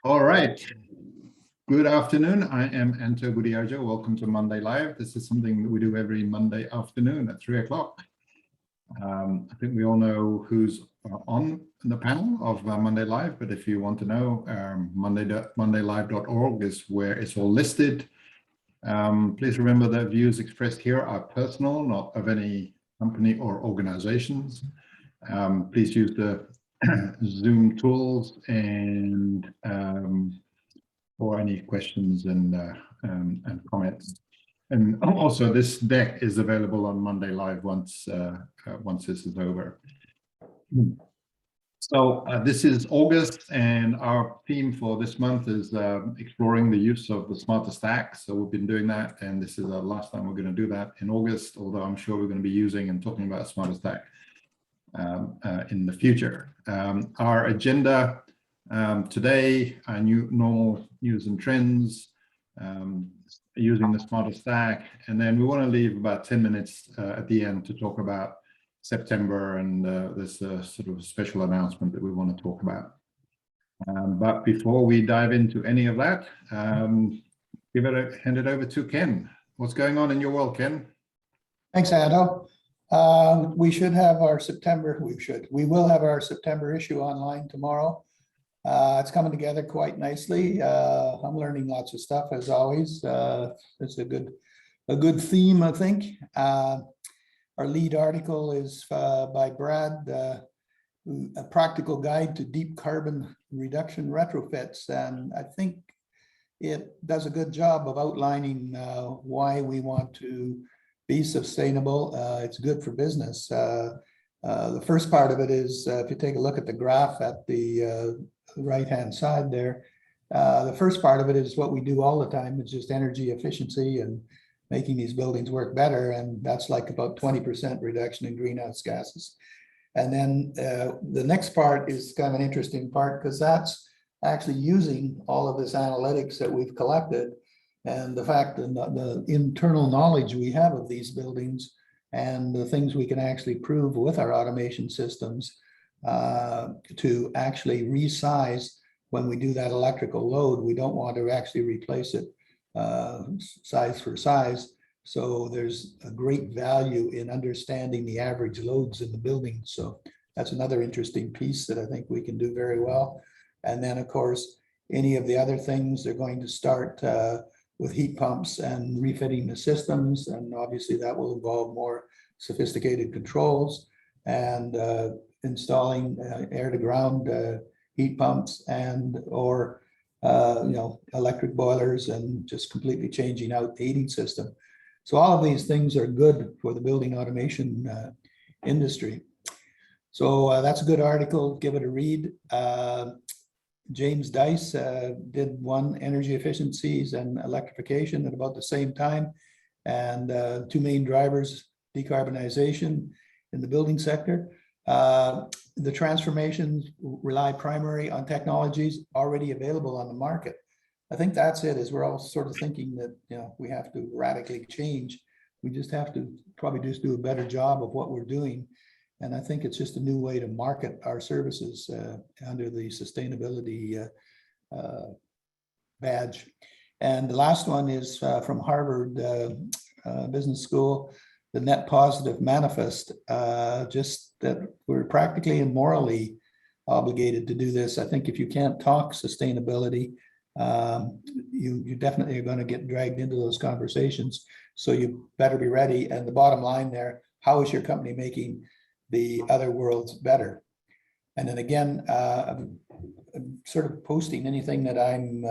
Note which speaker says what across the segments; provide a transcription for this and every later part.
Speaker 1: All right. Good afternoon. I am Anto Gudiarjo. Welcome to Monday Live. This is something that we do every Monday afternoon at 3 o'clock. I think we all know who's on the panel of Monday Live, but if you want to know, mondaylive.org is where it's all listed. Please remember that views expressed here are personal, not of any company or organizations. Please use the Zoom tools and for any questions and comments. And also, this deck is available on Monday Live once this is over. So this is August, and our theme for this month is exploring the use of the smarter stack. So we've been doing that, and this is the last time we're going to do that in August, although I'm sure we're going to be using and talking about smarter stack in the future. Our agenda today, our normal news and trends, using the smarter stack, and then we want to leave about 10 minutes at the end to talk about September and this sort of special announcement that we want to talk about. But before we dive into any of that, hand it over to Ken. What's going on in your world, Ken?
Speaker 2: Thanks, Anto. We will have our September issue online tomorrow. It's coming together quite nicely. I'm learning lots of stuff as always. It's a good theme, I think. Our lead article is by Brad, a practical guide to deep carbon reduction retrofits, and I think it does a good job of outlining why we want to be sustainable. It's good for business. The first part of it is, if you take a look at the graph at the right-hand side there, the first part of it is what we do all the time. It's just energy efficiency and making these buildings work better, and that's like about 20% reduction in greenhouse gases. And then the next part is kind of an interesting part, because that's actually using all of this analytics that we've collected and the fact that the internal knowledge we have of these buildings and the things we can actually prove with our automation systems to actually resize when we do that electrical load. We don't want to actually replace it size for size. So there's a great value in understanding the average loads in the building. So that's another interesting piece that I think we can do very well. And then, of course, any of the other things, they're going to start with heat pumps and refitting the systems. And obviously that will involve more sophisticated controls and installing air to ground heat pumps or electric boilers, and just completely changing out the heating system. So all of these things are good for the building automation industry. So that's a good article. Give it a read. James Dice did one, energy efficiencies and electrification, at about the same time, and two main drivers, decarbonization in the building sector. The transformations rely primarily on technologies already available on the market. I think that's it, is we're all sort of thinking that we have to radically change. We just have to probably just do a better job of what we're doing. And I think it's just a new way to market our services under the sustainability badge. And the last one is from Harvard Business School, the Net Positive Manifest, just that we're practically and morally obligated to do this. I think if you can't talk sustainability, you definitely are going to get dragged into those conversations. So you better be ready. And the bottom line there, how is your company making the other worlds better? And then again, I'm sort of posting anything that I'm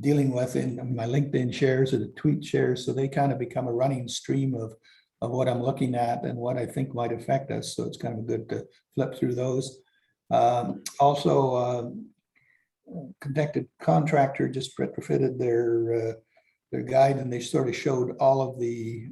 Speaker 2: dealing with in my LinkedIn shares or the tweet shares, so they kind of become a running stream of what I'm looking at and what I think might affect us. So it's kind of good to flip through those. Also, Connected Contractor just retrofitted their guide, and they sort of showed all of the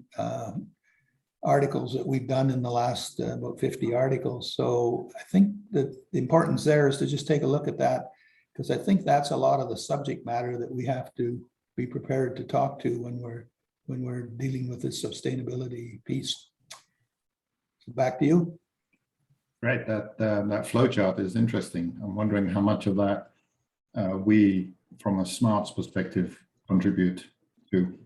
Speaker 2: articles that we've done in the last about 50 articles. So I think that the importance there is to just take a look at that, because I think that's a lot of the subject matter that we have to be prepared to talk to when we're dealing with this sustainability piece. So back to you.
Speaker 1: Right, that flow chart is interesting. I'm wondering how much of that we, from a smarts perspective, contribute to?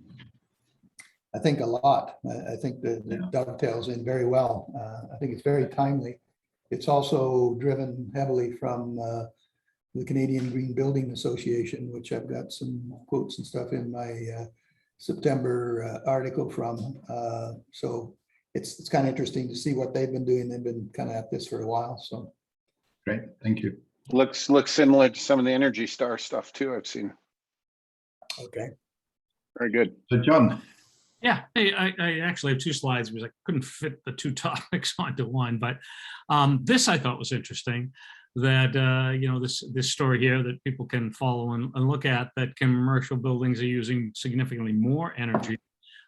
Speaker 2: I think a lot. I think that it dovetails in very well. I think it's very timely. It's also driven heavily from the Canadian Green Building Association, which I've got some quotes and stuff in my September article from. So it's kind of interesting to see what they've been doing. They've been kind of at this for a while. So
Speaker 1: Great, thank you.
Speaker 3: Looks similar to some of the Energy Star stuff too, I've seen.
Speaker 2: okay.
Speaker 3: Very good.
Speaker 1: So John.
Speaker 4: Yeah, hey, I actually have two slides because I couldn't fit the two topics onto one, but this I thought was interesting, that this story here that people can follow and look at, that commercial buildings are using significantly more energy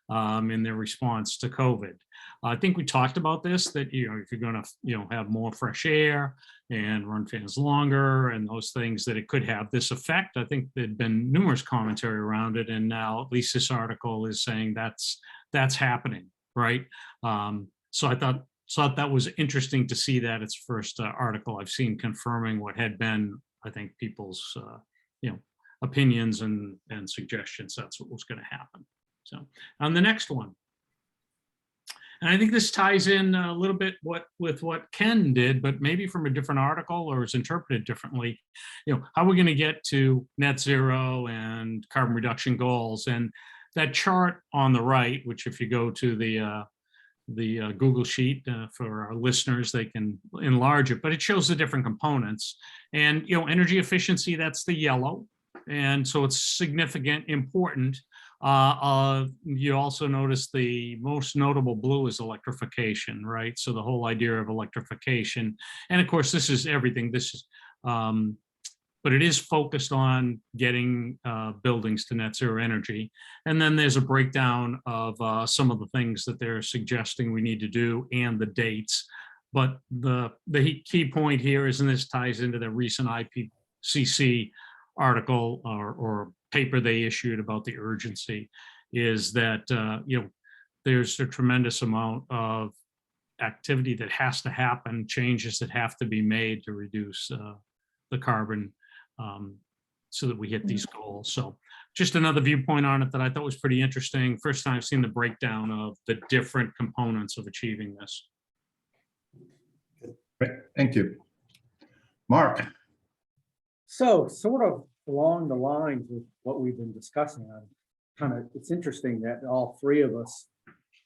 Speaker 4: in their response to COVID. I think we talked about this, that if you're going to have more fresh air and run fans longer and those things, that it could have this effect. I think there'd been numerous commentary around it, and now at least this article is saying that's happening, right? So I thought that was interesting to see that it's first article I've seen confirming what had been, I think, people's opinions and suggestions. That's what was going to happen. So on the next one, and I think this ties in a little bit with what Ken did, but maybe from a different article or is interpreted differently. How we're going to get to net zero and carbon reduction goals, and that chart on the right, which if you go to the Google sheet for our listeners, they can enlarge it, but it shows the different components. And energy efficiency, that's the yellow, and so it's significant, important. You also notice the most notable blue is electrification, right? So the whole idea of electrification, and of course this is everything. This is, but it is focused on getting buildings to net zero energy. And then there's a breakdown of some of the things that they're suggesting we need to do and the dates. But the key point here is, and this ties into the recent IPCC article or paper they issued about the urgency, is that there's a tremendous amount of activity that has to happen, changes that have to be made to reduce the carbon so that we hit these goals. So just another viewpoint on it that I thought was pretty interesting. First time I've seen the breakdown of the different components of achieving this.
Speaker 1: Great, thank you. Mark.
Speaker 5: So sort of along the lines of what we've been discussing, it's interesting that all three of us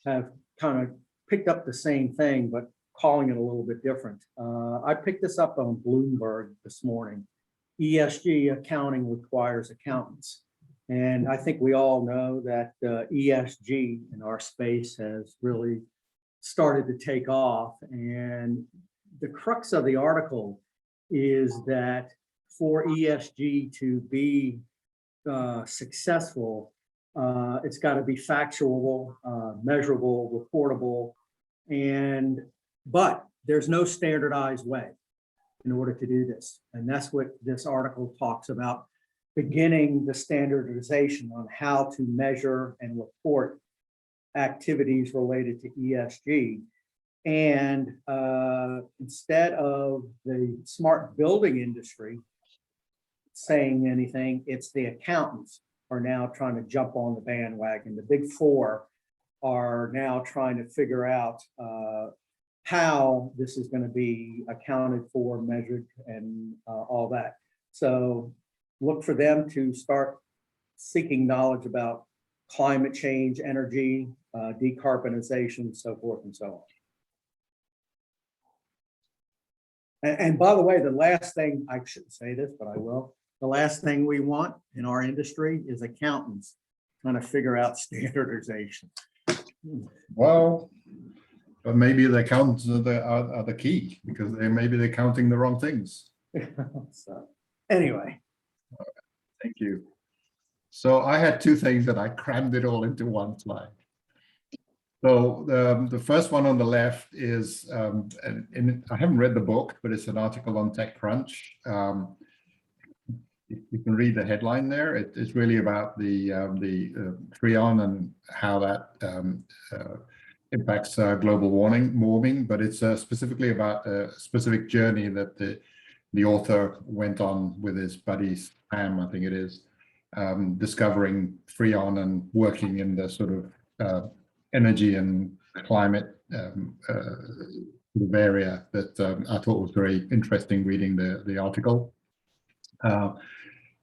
Speaker 5: have kind of picked up the same thing, but calling it a little bit different. I picked this up on Bloomberg this morning. ESG accounting requires accountants. And I think we all know that ESG in our space has really started to take off. And the crux of the article is that for ESG to be successful, it's got to be factual, measurable, reportable, but there's no standardized way in order to do this. And that's what this article talks about, beginning the standardization on how to measure and report activities related to ESG. And instead of the smart building industry saying anything, it's the accountants are now trying to jump on the bandwagon. The big four are now trying to figure out how this is going to be accounted for, measured, and all that. So look for them to start seeking knowledge about climate change, energy, decarbonization, so forth and so on. And by the way, the last thing, I shouldn't say this, but I will. The last thing we want in our industry is accountants trying to figure out standardization.
Speaker 1: Well, but maybe the accountants are the key, because maybe they're counting the wrong things.
Speaker 5: So anyway.
Speaker 1: Thank you. So I had two things that I crammed it all into one slide. So the first one on the left is, and I haven't read the book, but it's an article on TechCrunch. You can read the headline there. It's really about the Freon and how that impacts global warming, but it's specifically about a specific journey that the the author went on with his buddy Sam, I think it is, discovering Freon and working in the sort of energy and climate sort of area that I thought was very interesting reading the article.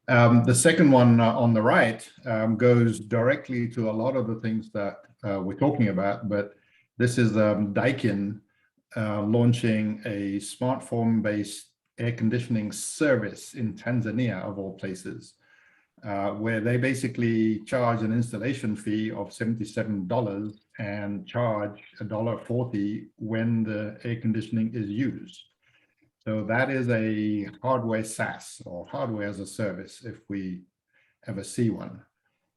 Speaker 1: The second one on the right goes directly to a lot of the things that we're talking about, but this is Daikin launching a smartphone-based air conditioning service in Tanzania, of all places, where they basically charge an installation fee of $77 and charge $1.40 when the air conditioning is used. So that is a hardware SaaS, or hardware as a service, if we ever see one.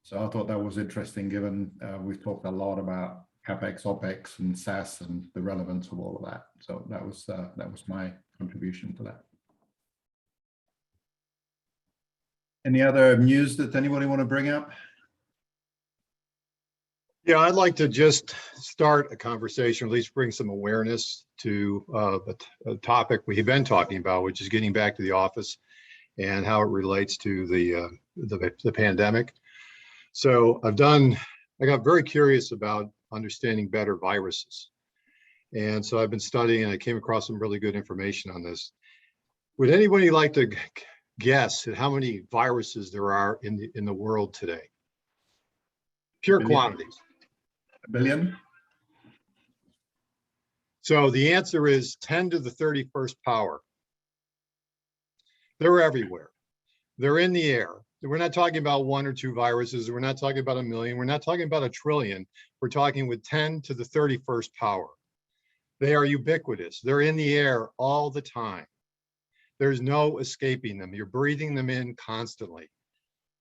Speaker 1: So I thought that was interesting, given we've talked a lot about CapEx, OpEx, and SaaS, and the relevance of all of that. So that was my contribution to that. Any other news that anybody want to bring up?
Speaker 6: Yeah, I'd like to just start a conversation, at least bring some awareness to the topic we've been talking about, which is getting back to the office and how it relates to the pandemic. So I got very curious about understanding better viruses. And so I've been studying, and I came across some really good information on this. Would anybody like to guess at how many viruses there are in the world today? Pure quantities.
Speaker 1: A billion?
Speaker 6: So the answer is 10 to the 31st power. They're everywhere. They're in the air. We're not talking about 1 or 2 viruses. We're not talking about 1 million. We're not talking about 1 trillion. We're talking with 10 to the 31st power. They are ubiquitous. They're in the air all the time. There's no escaping them. You're breathing them in constantly.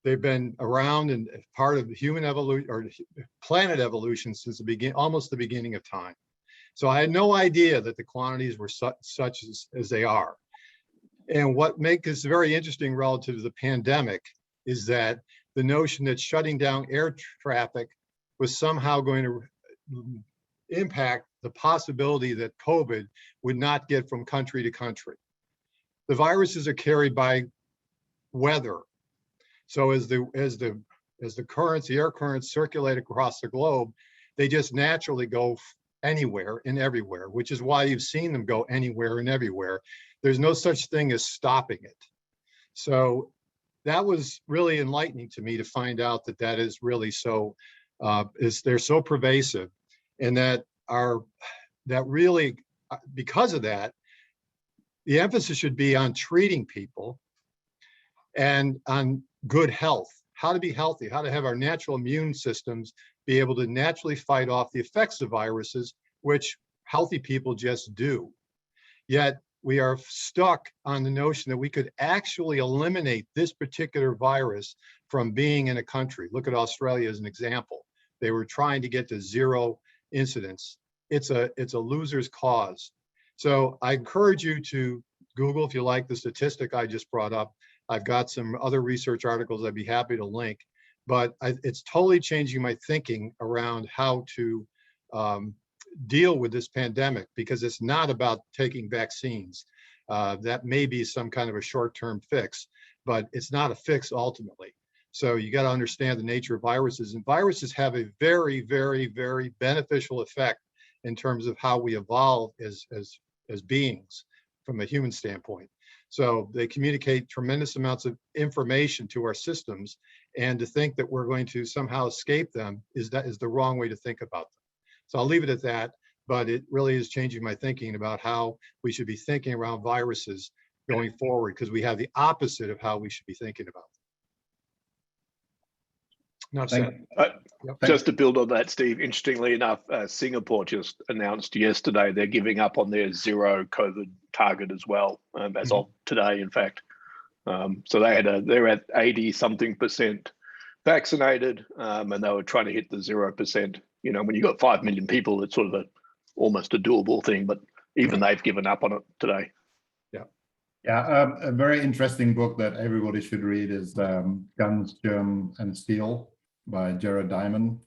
Speaker 6: They've been around and part of human evolution or planet evolution since almost the beginning of time. So I had no idea that the quantities were such as they are. And what makes this very interesting relative to the pandemic is that the notion that shutting down air traffic was somehow going to impact the possibility that COVID would not get from country to country. The viruses are carried by weather. So as the air currents circulate across the globe, they just naturally go anywhere and everywhere, which is why you've seen them go anywhere and everywhere. There's no such thing as stopping it. So that was really enlightening to me to find out that that is really so, they're so pervasive, and that really, because of that, the emphasis should be on treating people and on good health, how to be healthy, how to have our natural immune systems be able to naturally fight off the effects of viruses, which healthy people just do. Yet we are stuck on the notion that we could actually eliminate this particular virus from being in a country. Look at Australia as an example. They were trying to get to 0 incidents. It's a loser's cause. So I encourage you to Google, if you like, the statistic I just brought up. I've got some other research articles I'd be happy to link, but it's totally changing my thinking around how to deal with this pandemic, because it's not about taking vaccines. That may be some kind of a short-term fix, but it's not a fix ultimately. So you got to understand the nature of viruses, and viruses have a very, very, very beneficial effect in terms of how we evolve as beings from a human standpoint. So they communicate tremendous amounts of information to our systems, and to think that we're going to somehow escape them is the wrong way to think about them. So I'll leave it at that, but it really is changing my thinking about how we should be thinking around viruses going forward, because we have the opposite of how we should be thinking about them. Not said.
Speaker 3: Just to build on that, Steve, interestingly enough, Singapore just announced yesterday they're giving up on their 0 COVID target as well, as of today, in fact. So they're at 80-something% vaccinated, and they were trying to hit the 0%. You know, when you got 5 million people, it's sort of almost a doable thing, but even they've given up on it today.
Speaker 1: Yeah, a very interesting book that everybody should read is Guns, Germ, and Steel by Jared Diamond.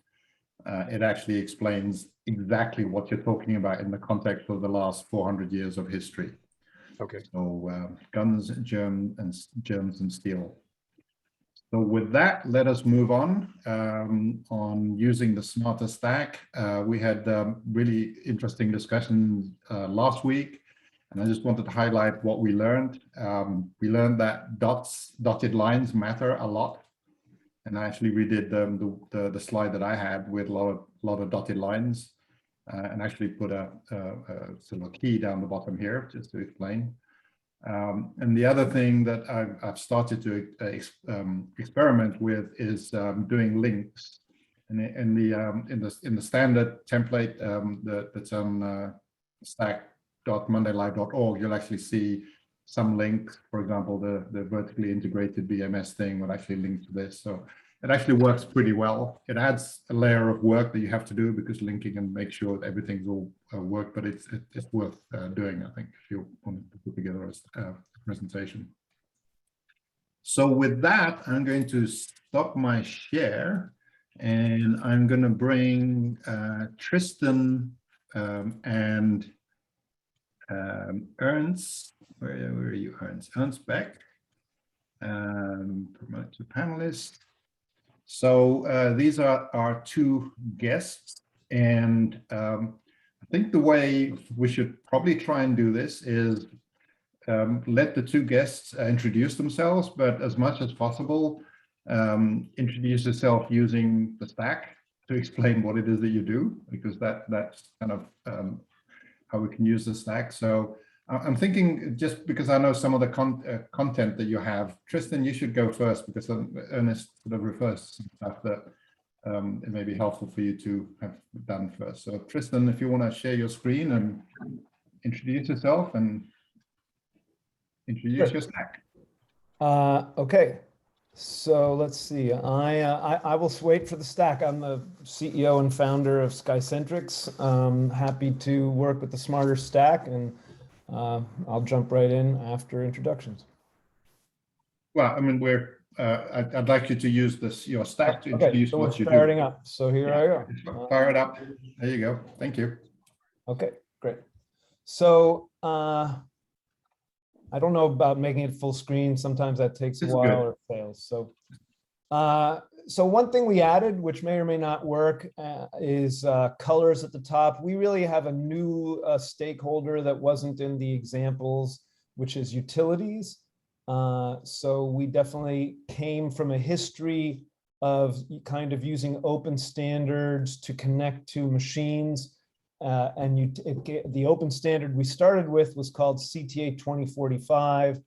Speaker 1: It actually explains exactly what you're talking about in the context of the last 400 years of history.
Speaker 6: Okay.
Speaker 1: So guns, germs and steel. So with that, let us move on using the smarter stack. We had really interesting discussions last week, and I just wanted to highlight what we learned. We learned that dotted lines matter a lot. And actually we did the slide that I had with a lot of dotted lines and actually put a sort of a key down the bottom here just to explain. And the other thing that I've started to experiment with is doing links. And in the standard template that's on stack.mondaylive.org, you'll actually see some links. For example, the vertically integrated BMS thing will actually link to this. So it actually works pretty well. It adds a layer of work that you have to do because linking and make sure that everything's all work, but it's worth doing, I think, if you want to put together a presentation. So with that, I'm going to stop my share and I'm going to bring Tristan and Ernst. Where are you, Ernst? Ernst Beck. Promote to panelist. So these are our two guests, and I think the way we should probably try and do this is let the two guests introduce themselves, but as much as possible, introduce yourself using the stack to explain what it is that you do, because that's kind of how we can use the stack. So I'm thinking, just because I know some of the content that you have, Tristan, you should go first, because Ernest sort of refers to some stuff that it may be helpful for you to have done first. So Tristan, if you want to share your screen and introduce yourself and introduce your stack.
Speaker 7: Okay, so let's see. I will wait for the stack. I'm the CEO and founder of Skycentrics. Happy to work with the smarter stack, and I'll jump right in after introductions.
Speaker 1: Well, I mean, I'd like you to use your stack to
Speaker 7: Okay,
Speaker 1: introduce
Speaker 7: so
Speaker 1: what
Speaker 7: we're
Speaker 1: you do.
Speaker 7: starting up. So here I go.
Speaker 1: Fire it up. There you go. Thank you.
Speaker 7: Okay, great. So I don't know about making it full screen. Sometimes that takes a
Speaker 1: It's
Speaker 7: while
Speaker 1: good.
Speaker 7: or fails. So one thing we added, which may or may not work, is colors at the top. We really have a new stakeholder that wasn't in the examples, which is utilities. So we definitely came from a history of kind of using open standards to connect to machines. The open standard we started with was called CTA 2045.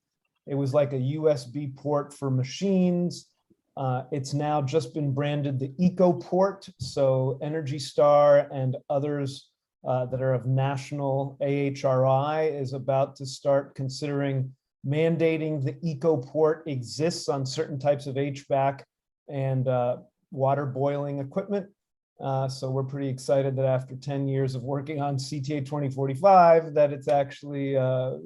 Speaker 7: It was like a USB port for machines. It's now just been branded the Eco Port. So Energy Star and others that are of national AHRI is about to start considering mandating the Eco Port exists on certain types of HVAC and water boiling equipment. So we're pretty excited that after 10 years of working on CTA 2045, that it's actually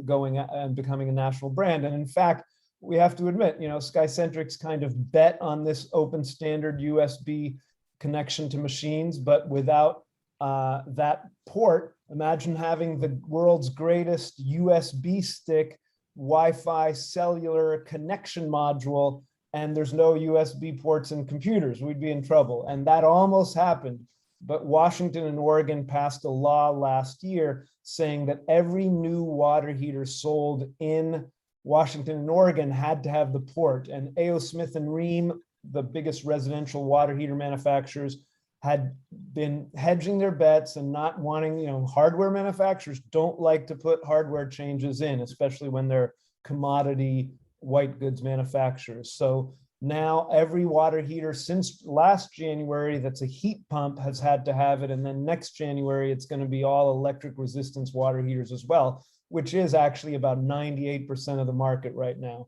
Speaker 7: going and becoming a national brand. And in fact, we have to admit, Skycentrics kind of bet on this open standard USB connection to machines, but without that port, imagine having the world's greatest USB stick Wi-Fi cellular connection module, and there's no USB ports in computers. We'd be in trouble. And that almost happened. But Washington and Oregon passed a law last year saying that every new water heater sold in Washington and Oregon had to have the port. And A.O. Smith and Rheem, the biggest residential water heater manufacturers, had been hedging their bets and not wanting, hardware manufacturers don't like to put hardware changes in, especially when they're commodity white goods manufacturers. So now every water heater since last January that's a heat pump has had to have it. And then next January, it's going to be all electric resistance water heaters as well, which is actually about 98% of the market right now.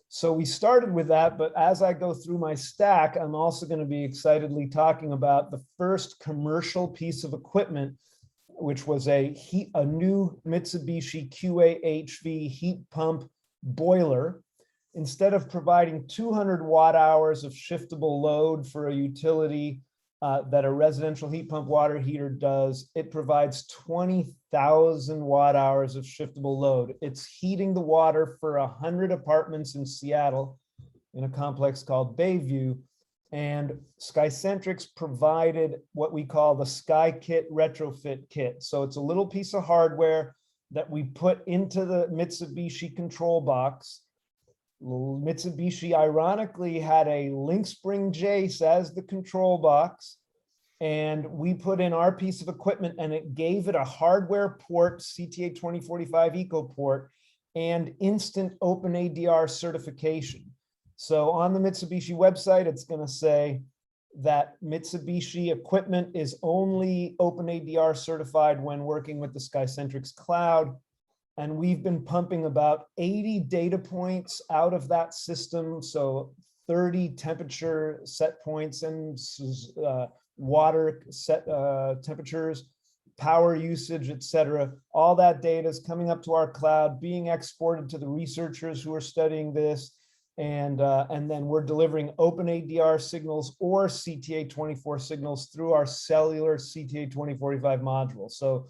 Speaker 7: So we started with that, but as I go through my stack, I'm also going to be excitedly talking about the first commercial piece of equipment, which was a new Mitsubishi QAHV heat pump boiler. Instead of providing 200 watt hours of shiftable load for a utility that a residential heat pump water heater does. It provides 20,000 watt hours of shiftable load. It's heating the water for 100 apartments in Seattle in a complex called Bayview. And Skycentrics provided what we call the SkyKit retrofit kit. So it's a little piece of hardware that we put into the Mitsubishi control box. Mitsubishi ironically had a link spring Jace as the control box, and we put in our piece of equipment and it gave it a hardware port, CTA 2045 Eco port, and instant OpenADR certification. So on the Mitsubishi website, it's going to say that Mitsubishi equipment is only OpenADR certified when working with the Skycentrics cloud. And we've been pumping about 80 data points out of that system. So 30 temperature set points and water set temperatures, power usage, et cetera. All that data is coming up to our cloud, being exported to the researchers who are studying this. And then we're delivering OpenADR signals or CTA 24 signals through our cellular CTA 2045 module. So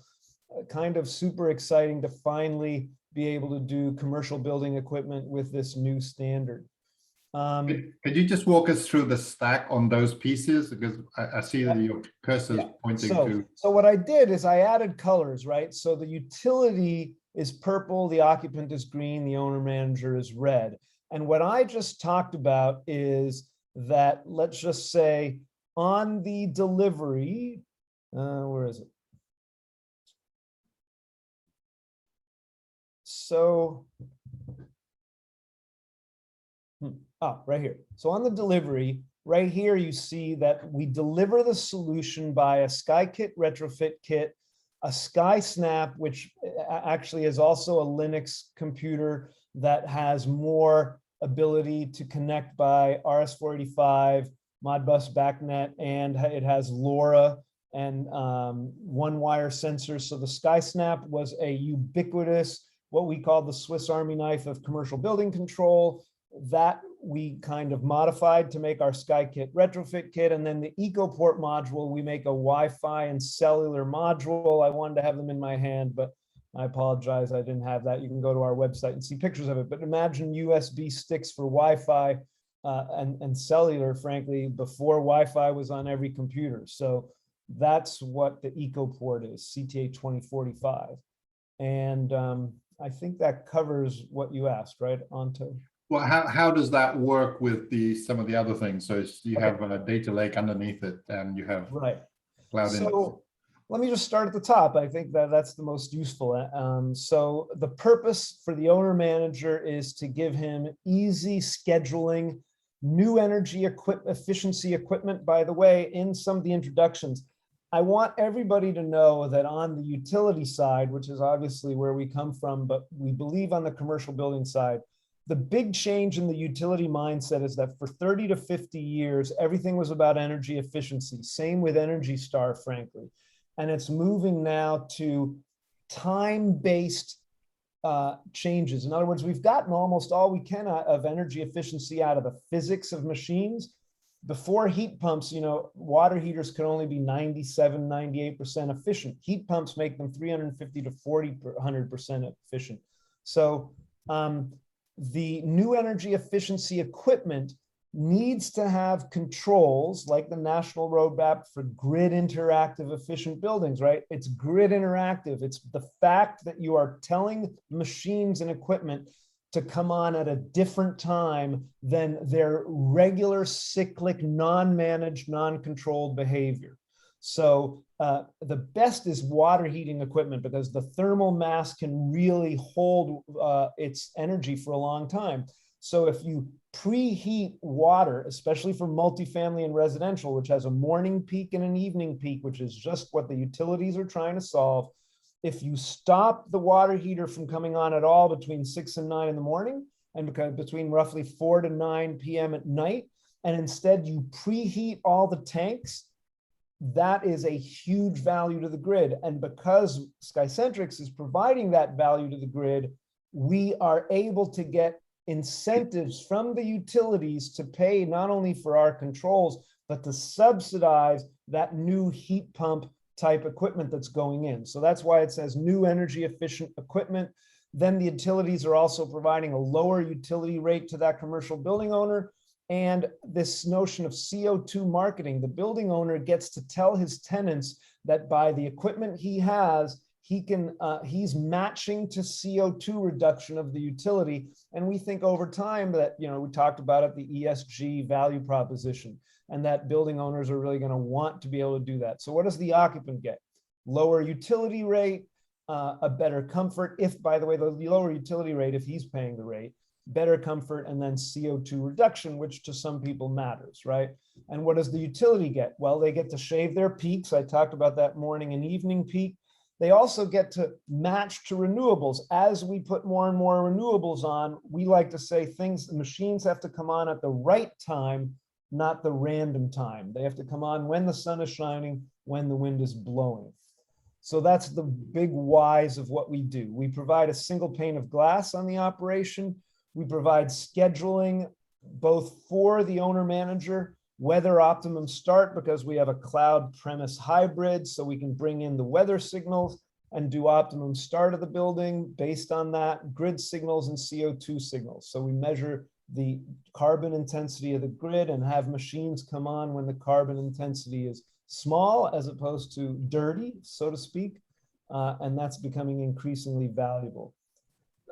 Speaker 7: kind of super exciting to finally be able to do commercial building equipment with this new standard.
Speaker 1: Could you just walk us through the stack on those pieces? Because I see that your cursor is pointing to.
Speaker 7: So what I did is I added colors, right? So the utility is purple, the occupant is green, the owner manager is red. And what I just talked about is that, let's just say on the delivery, where is it? So, right here. So on the delivery, right here, you see that we deliver the solution by a SkyKit retrofit kit, a SkySnap, which actually is also a Linux computer that has more ability to connect by RS-485, Modbus BACnet, and it has LoRa and one-wire sensors. So the SkySnap was a ubiquitous, what we call the Swiss Army knife of commercial building control, that we kind of modified to make our SkyKit retrofit kit. And then the EcoPort module, we make a Wi-Fi and cellular module. I wanted to have them in my hand, but I apologize, I didn't have that. You can go to our website and see pictures of it. But imagine USB sticks for Wi-Fi and cellular, frankly, before Wi-Fi was on every computer. So that's what the EcoPort is, CTA 2045. And I think that covers what you asked, right, Anto?
Speaker 1: Well, how does that work with some of the other things? So you have a data lake underneath it, and you have cloud in it.
Speaker 7: So let me just start at the top. I think that's the most useful. So the purpose for the owner manager is to give him easy scheduling, new energy efficiency equipment. By the way, in some of the introductions, I want everybody to know that on the utility side, which is obviously where we come from, but we believe on the commercial building side, the big change in the utility mindset is that for 30 to 50 years, everything was about energy efficiency. Same with Energy Star, frankly. And it's moving now to time-based changes. In other words, we've gotten almost all we can of energy efficiency out of the physics of machines. Before heat pumps, water heaters could only be 97, 98% efficient. Heat pumps make them 350 to 400% efficient. So the new energy efficiency equipment needs to have controls like the National Roadmap for grid interactive efficient buildings, right? It's grid interactive. It's the fact that you are telling machines and equipment to come on at a different time than their regular cyclic, non-managed, non-controlled behavior. So the best is water heating equipment because the thermal mass can really hold its energy for a long time. So if you preheat water, especially for multifamily and residential, which has a morning peak and an evening peak, which is just what the utilities are trying to solve, if you stop the water heater from coming on at all between 6 and 9 in the morning and between roughly 4 to 9 p.m. at night, and instead you preheat all the tanks, that is a huge value to the grid. And because Skycentrics is providing that value to the grid, we are able to get incentives from the utilities to pay not only for our controls, but to subsidize that new heat pump type equipment that's going in. So that's why it says new energy efficient equipment. Then the utilities are also providing a lower utility rate to that commercial building owner. And this notion of CO2 marketing, the building owner gets to tell his tenants that by the equipment he has, he's matching to CO2 reduction of the utility. And we think over time that, we talked about it, the ESG value proposition, and that building owners are really going to want to be able to do that. So what does the occupant get? Lower utility rate, a better comfort. If, by the way, the lower utility rate, if he's paying the rate, better comfort, and then CO2 reduction, which to some people matters, right? And what does the utility get? Well, they get to shave their peaks. I talked about that morning and evening peak. They also get to match to renewables. As we put more and more renewables on, we like to say the machines have to come on at the right time, not the random time. They have to come on when the sun is shining, when the wind is blowing. So that's the big whys of what we do. We provide a single pane of glass on the operation. We provide scheduling both for the owner manager, weather optimum start, because we have a cloud premise hybrid, so we can bring in the weather signals and do optimum start of the building based on that, grid signals and CO2 signals. So we measure the carbon intensity of the grid and have machines come on when the carbon intensity is small as opposed to dirty, so to speak. And that's becoming increasingly valuable.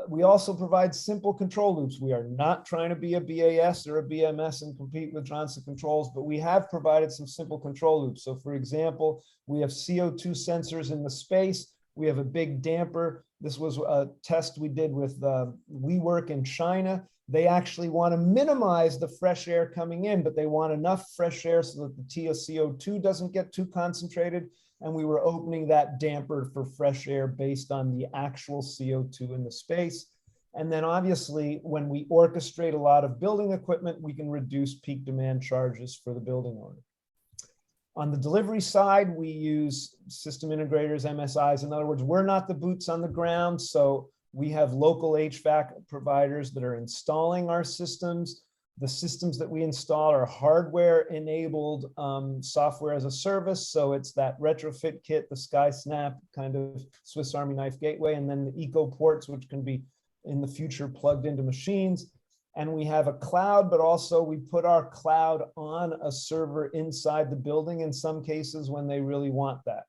Speaker 7: We also provide simple control loops. We are not trying to be a BAS or a BMS and compete with Johnson Controls, but we have provided some simple control loops. So for example, we have CO2 sensors in the space. We have a big damper. This was a test we did with WeWork in China. They actually want to minimize the fresh air coming in, but they want enough fresh air so that the CO2 doesn't get too concentrated. And we were opening that damper for fresh air based on the actual CO2 in the space. And then obviously, when we orchestrate a lot of building equipment, we can reduce peak demand charges for the building owner. On the delivery side, we use system integrators, MSIs. In other words, we're not the boots on the ground. So we have local HVAC providers that are installing our systems. The systems that we install are hardware-enabled software as a service. So it's that retrofit kit, the SkySnap kind of Swiss Army knife gateway, and then the eco ports, which can be in the future plugged into machines. And we have a cloud, but also we put our cloud on a server inside the building in some cases when they really want that,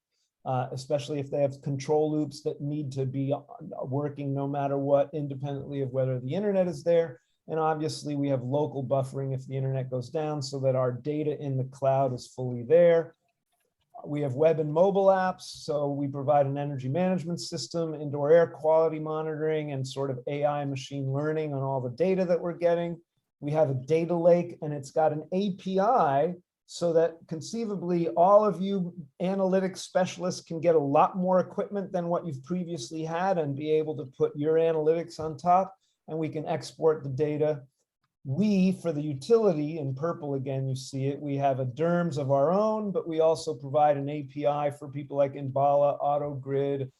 Speaker 7: especially if they have control loops that need to be working no matter what, independently of whether the internet is there. And obviously we have local buffering if the internet goes down so that our data in the cloud is fully there. We have web and mobile apps. So we provide an energy management system, indoor air quality monitoring, and sort of AI machine learning on all the data that we're getting. We have a data lake, and it's got an API so that conceivably all of you analytics specialists can get a lot more equipment than what you've previously had and be able to put your analytics on top, and we can export the data. We, for the utility, in purple again, you see it, we have a DERMS of our own, but we also provide an API for people like Enbala, AutoGrid,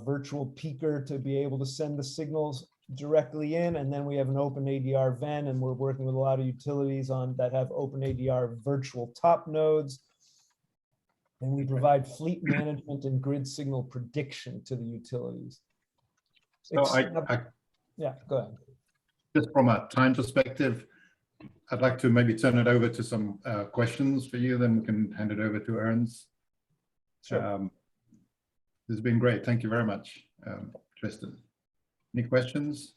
Speaker 7: Virtual Peaker to be able to send the signals directly in. And then we have an OpenADR VEN, and we're working with a lot of utilities on that have OpenADR virtual top nodes. And we provide fleet management and grid signal prediction to the utilities.
Speaker 1: So
Speaker 7: Yeah, go ahead.
Speaker 1: Just from a time perspective, I'd like to maybe turn it over to some questions for you, then we can hand it over to Ernst.
Speaker 7: Sure.
Speaker 1: This has been great. Thank you very much, Tristan. Any questions?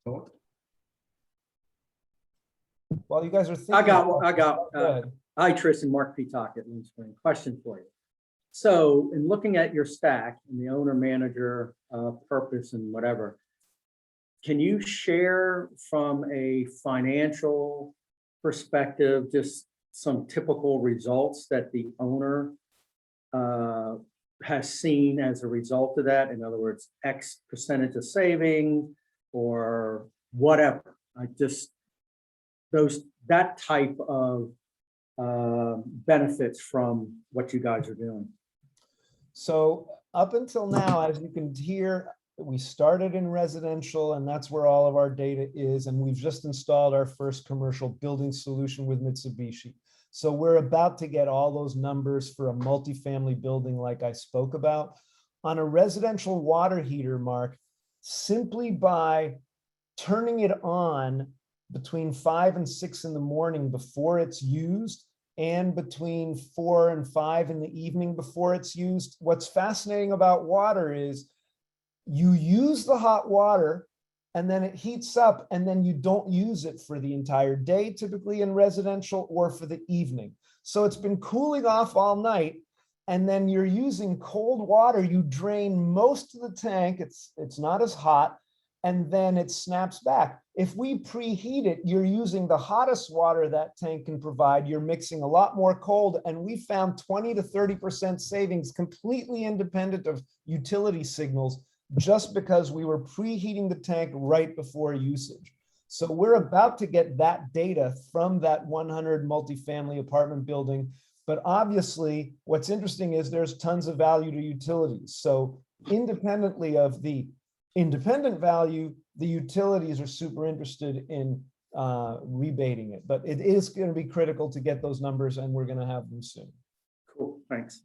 Speaker 1: Thought?
Speaker 7: While you guys are thinking,
Speaker 5: I got.
Speaker 7: go ahead.
Speaker 5: Hi, Tristan, Mark Peacock at Lynn Spring. Question for you. So in looking at your stack and the owner manager purpose and whatever, can you share from a financial perspective, just some typical results that the owner has seen as a result of that? In other words, X percentage of saving or whatever. That type of benefits from what you guys are doing.
Speaker 7: So up until now, as you can hear, We started in residential, and that's where all of our data is. And we've just installed our first commercial building solution with Mitsubishi. So we're about to get all those numbers for a multifamily building like I spoke about. On a residential water heater, Mark, simply by turning it on between 5 and 6 in the morning before it's used, and between 4 and 5 in the evening before it's used. What's fascinating about water is you use the hot water and then it heats up, and then you don't use it for the entire day, typically in residential, or for the evening. So it's been cooling off all night, and then you're using cold water. You drain most of the tank. It's not as hot, and then it snaps back. If we preheat it, you're using the hottest water that tank can provide. You're mixing a lot more cold, and we found 20 to 30% savings completely independent of utility signals, just because we were preheating the tank right before usage. So we're about to get that data from that 100 multifamily apartment building. But obviously, what's interesting is there's tons of value to utilities. So independently of the independent value, the utilities are super interested in rebating it. But it is going to be critical to get those numbers, and we're going to have them soon.
Speaker 5: Cool, thanks.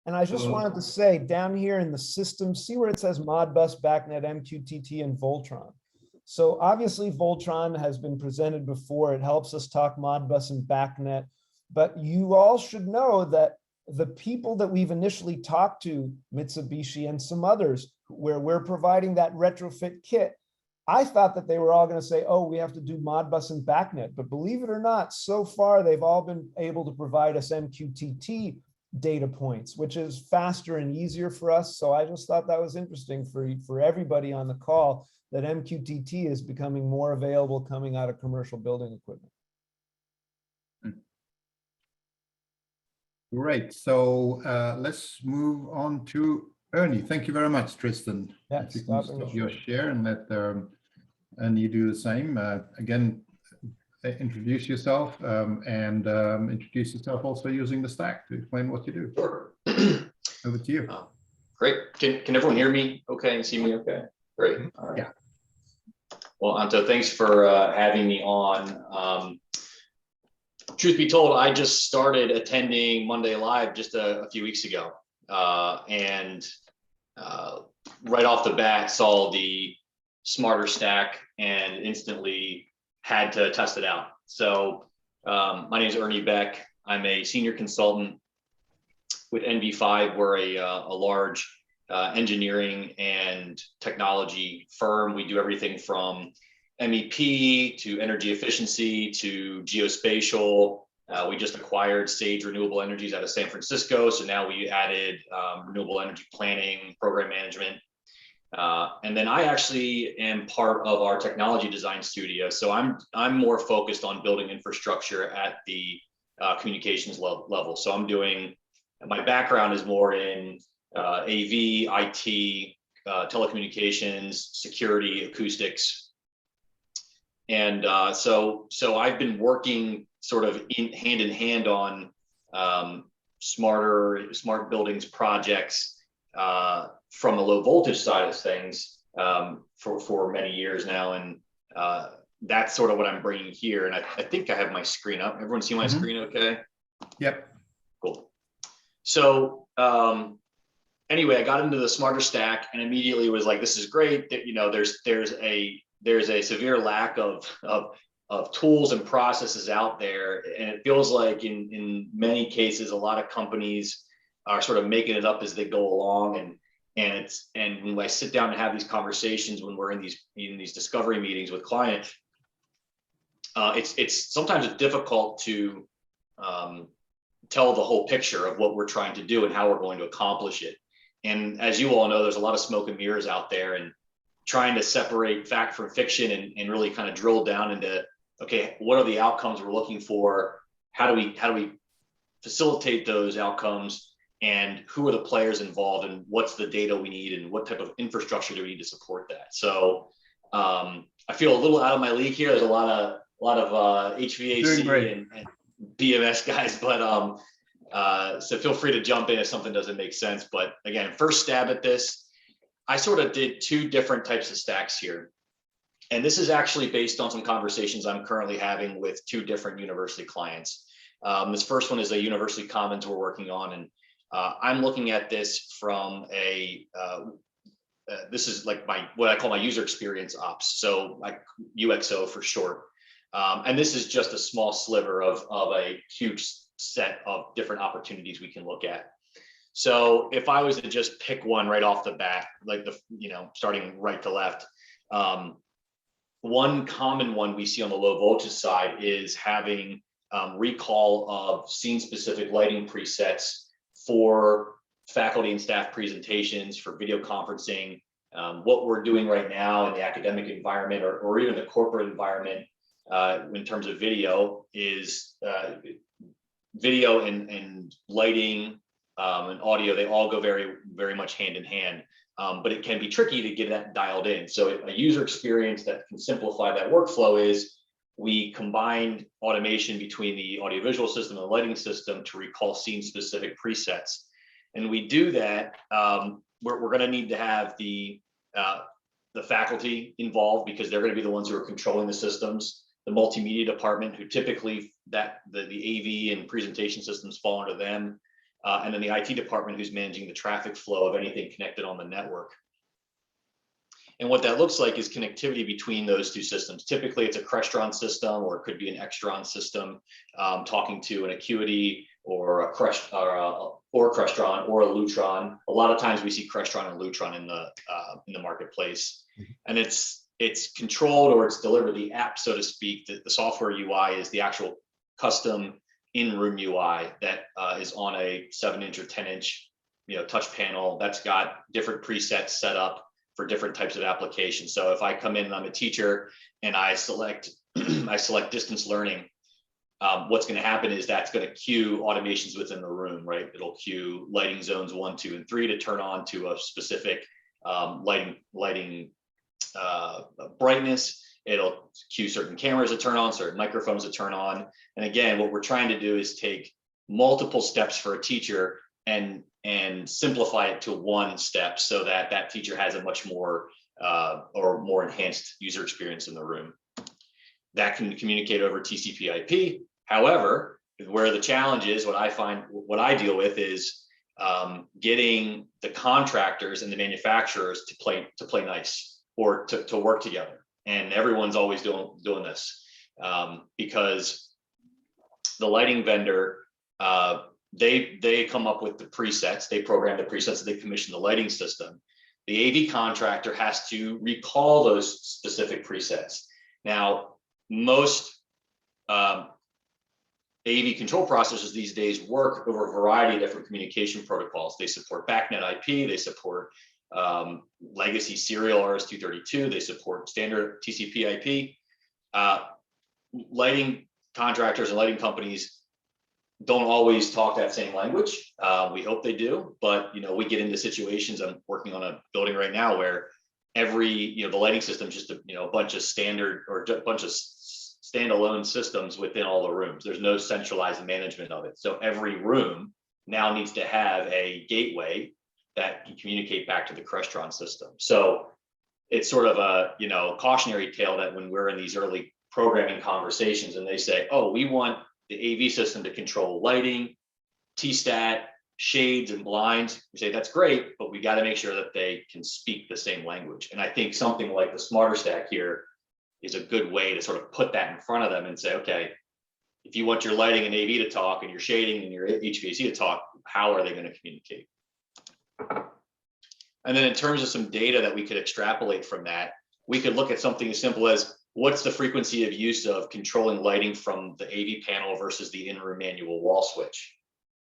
Speaker 7: And I just wanted to say, down here in the system, see where it says Modbus, BACnet, MQTT, and Voltron. So obviously Voltron has been presented before. It helps us talk Modbus and BACnet, but you all should know that the people that we've initially talked to, Mitsubishi and some others, where we're providing that retrofit kit, I thought that they were all going to say, oh, we have to do Modbus and BACnet, but believe it or not, so far they've all been able to provide us MQTT data points, which is faster and easier for us. So I just thought that was interesting for everybody on the call, that MQTT is becoming more available coming out of commercial building equipment.
Speaker 1: Great. So let's move on to Ernie. Thank you very much, Tristan.
Speaker 7: Yeah,
Speaker 1: if you can stop your share and let Ernie do the same. Again, introduce yourself and introduce yourself also using the stack to explain what you do.
Speaker 8: Sure.
Speaker 1: Over to you.
Speaker 8: Great. Can everyone hear me okay and see me okay? Great. All right.
Speaker 1: Yeah.
Speaker 8: Well, Anto, thanks for having me on. Truth be told, I just started attending Monday Live just a few weeks ago. And right off the bat saw the smarter stack and instantly had to test it out. So my name is Ernie Beck. I'm a senior consultant with NV5. We're a large engineering and technology firm. We do everything from MEP to energy efficiency to geospatial. We just acquired Sage Renewable Energies out of San Francisco. So now we added renewable energy planning, program management. And then I actually am part of our technology design studio. So I'm more focused on building infrastructure at the communications level. So I'm doing, my background is more in AV, IT, telecommunications, security, acoustics. And so I've been working sort of hand in hand on smart buildings projects from the low voltage side of things for many years now. And that's sort of what I'm bringing here. And I think I have my screen up. Everyone see my screen okay? Yep. Cool. So anyway, I got into the smarter stack and immediately was like, this is great. That, you know, there's a severe lack of tools and processes out there. And it feels like in many cases, a lot of companies are sort of making it up as they go along. And when I sit down and have these conversations, when we're in these discovery meetings with clients, it's sometimes difficult to tell the whole picture of what we're trying to do and how we're going to accomplish it. And as you all know, there's a lot of smoke and mirrors out there, and trying to separate fact from fiction and really kind of drill down into, okay, what are the outcomes we're looking for? How do we facilitate those outcomes? And who are the players involved, and what's the data we need, and what type of infrastructure do we need to support that? So I feel a little out of my league here. There's a lot of HVAC and BMS guys, but So feel free to jump in if something doesn't make sense. But again, first stab at this, I sort of did two different types of stacks here. And this is actually based on some conversations I'm currently having with two different university clients. This first one is a university commons we're working on, and I'm looking at this from a, this is like what I call my user experience ops, so like UXO for short. And this is just a small sliver of a huge set of different opportunities we can look at. So if I was to just pick one right off the bat, like starting right to left, one common one we see on the low voltage side is having recall of scene specific lighting presets for faculty and staff presentations, for video conferencing. What we're doing right now in the academic environment or even the corporate environment in terms of video is video and lighting and audio, they all go very, very much hand in hand. But it can be tricky to get that dialed in. So a user experience that can simplify that workflow is we combined automation between the audiovisual system and the lighting system to recall scene specific presets. And we do that, we're going to need to have the faculty involved because they're going to be the ones who are controlling the systems, the multimedia department, who typically the AV and presentation systems fall under them. And then the IT department who's managing the traffic flow of anything connected on the network. And what that looks like is connectivity between those two systems. Typically it's a Crestron system, or it could be an Extron system talking to an Acuity or a Crestron or a Lutron. A lot of times we see Crestron and Lutron in the marketplace. And it's controlled, or it's delivered. The app, so to speak, the software UI is the actual custom in-room UI that is on a 7-inch or 10-inch touch panel that's got different presets set up for different types of applications. So if I come in and I'm a teacher and I select distance learning, what's going to happen is that's going to cue automations within the room, right? It'll cue lighting zones 1, 2, and 3 to turn on to a specific lighting brightness. It'll cue certain cameras to turn on, certain microphones to turn on. And again, what we're trying to do is take multiple steps for a teacher and simplify it to one step so that that teacher has a much more or more enhanced user experience in the room. That can communicate over TCP/IP. However, where the challenge is, what I deal with is getting the contractors and the manufacturers to play nice, or to work together. And everyone's always doing this because the lighting vendor, they come up with the presets, they program the presets, they commission the lighting system. The AV contractor has to recall those specific presets. Now, most AV control processors these days work over a variety of different communication protocols. They support BACnet IP, they support legacy serial RS-232, they support standard TCP/IP. Lighting contractors and lighting companies don't always talk that same language. We hope they do, but we get into situations. I'm working on a building right now where every the lighting system is just a bunch of standard or a bunch of standalone systems within all the rooms. There's no centralized management of it. So every room now needs to have a gateway that can communicate back to the Crestron system. So it's sort of a cautionary tale that when we're in these early programming conversations and they say, oh, we want the AV system to control lighting, T-stat, shades, and blinds, we say that's great, but we got to make sure that they can speak the same language. And I think something like the Smarter Stack here is a good way to sort of put that in front of them and say, okay, if you want your lighting and AV to talk and your shading and your HVAC to talk, how are they going to communicate? And then in terms of some data that we could extrapolate from that, we could look at something as simple as what's the frequency of use of controlling lighting from the AV panel versus the in-room manual wall switch,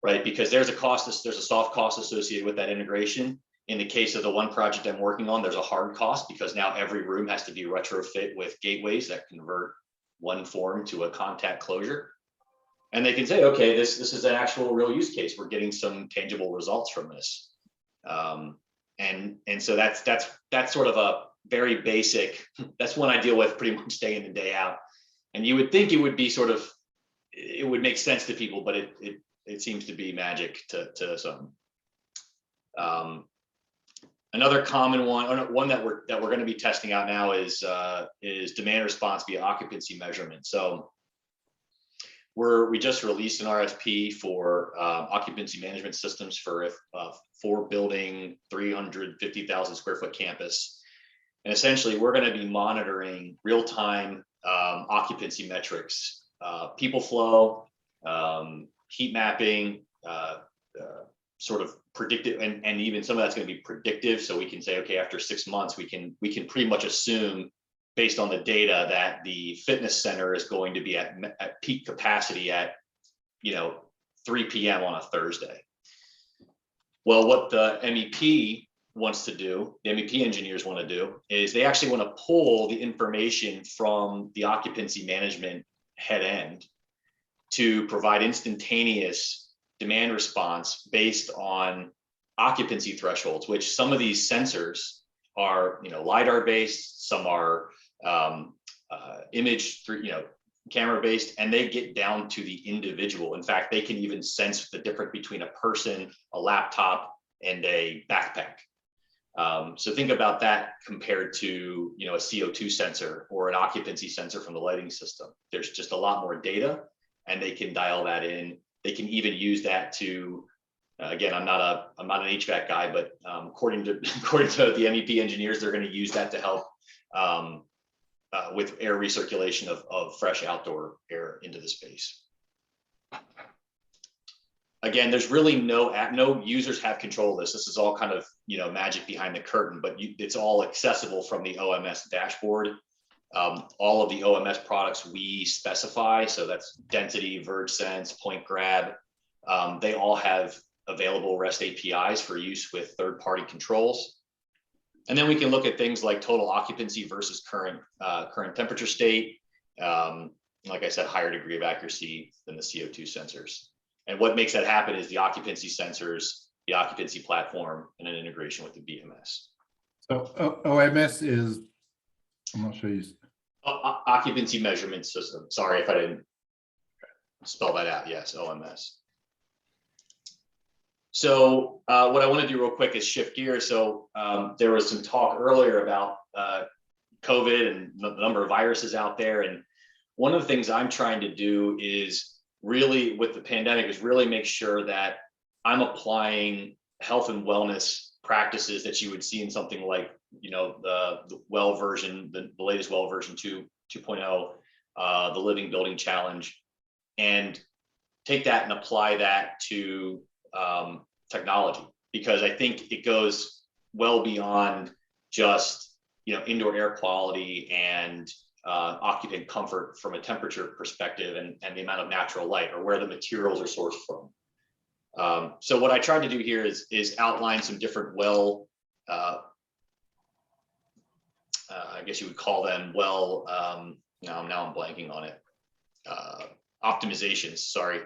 Speaker 8: right? Because there's a soft cost associated with that integration. In the case of the one project I'm working on, there's a hard cost because now every room has to be retrofit with gateways that convert one form to a contact closure. And they can say, okay, this is an actual real use case. We're getting some tangible results from this. And so that's sort of a very basic, that's one I deal with pretty much day in and day out. And you would think it would be it would make sense to people, but it seems to be magic to some. Another common one that we're going to be testing out now is demand response via occupancy measurement. So we just released an RFP for occupancy management systems for a 4-building, 350,000 square foot campus. And essentially, we're going to be monitoring real-time occupancy metrics, people flow, heat mapping, sort of predictive, and even some of that's going to be predictive. So we can say, okay, after 6 months, we can pretty much assume, based on the data, that the fitness center is going to be at peak capacity at 3 p.m. on a Thursday. Well, what the MEP wants to do, the MEP engineers want to do, is they actually want to pull the information from the occupancy management head end to provide instantaneous demand response based on occupancy thresholds, which some of these sensors are, LiDAR based, some are image, camera based, and they get down to the individual. In fact, they can even sense the difference between a person, a laptop, and a backpack. So think about that compared to, a CO2 sensor or an occupancy sensor from the lighting system. There's just a lot more data, and they can dial that in. They can even use that to, again, I'm not an HVAC guy, but according to the MEP engineers, they're going to use that to help with air recirculation of fresh outdoor air into the space. Again, there's really no users have control of this. This is all kind of magic behind the curtain, but it's all accessible from the OMS dashboard. All of the OMS products we specify, so that's Density, VergeSense, Point Grab, they all have available REST APIs for use with third-party controls. And then we can look at things like total occupancy versus current temperature state. Like I said, higher degree of accuracy than the CO2 sensors. And what makes that happen is the occupancy sensors, the occupancy platform, and an integration with the BMS.
Speaker 1: So OMS is, I'm not sure you.
Speaker 8: Occupancy measurement system. Sorry if I didn't spell that out. Yes, OMS. So what I want to do real quick is shift gears. So there was some talk earlier about COVID and the number of viruses out there. And one of the things I'm trying to do is really, with the pandemic, is really make sure that I'm applying health and wellness practices that you would see in something like, the well version, the latest well version 2.0, the Living Building Challenge, and take that and apply that to technology, because I think it goes well beyond just, indoor air quality and occupant comfort from a temperature perspective and the amount of natural light or where the materials are sourced from. So what I tried to do here is outline some different I guess you would call them now I'm blanking on it. Optimizations, sorry,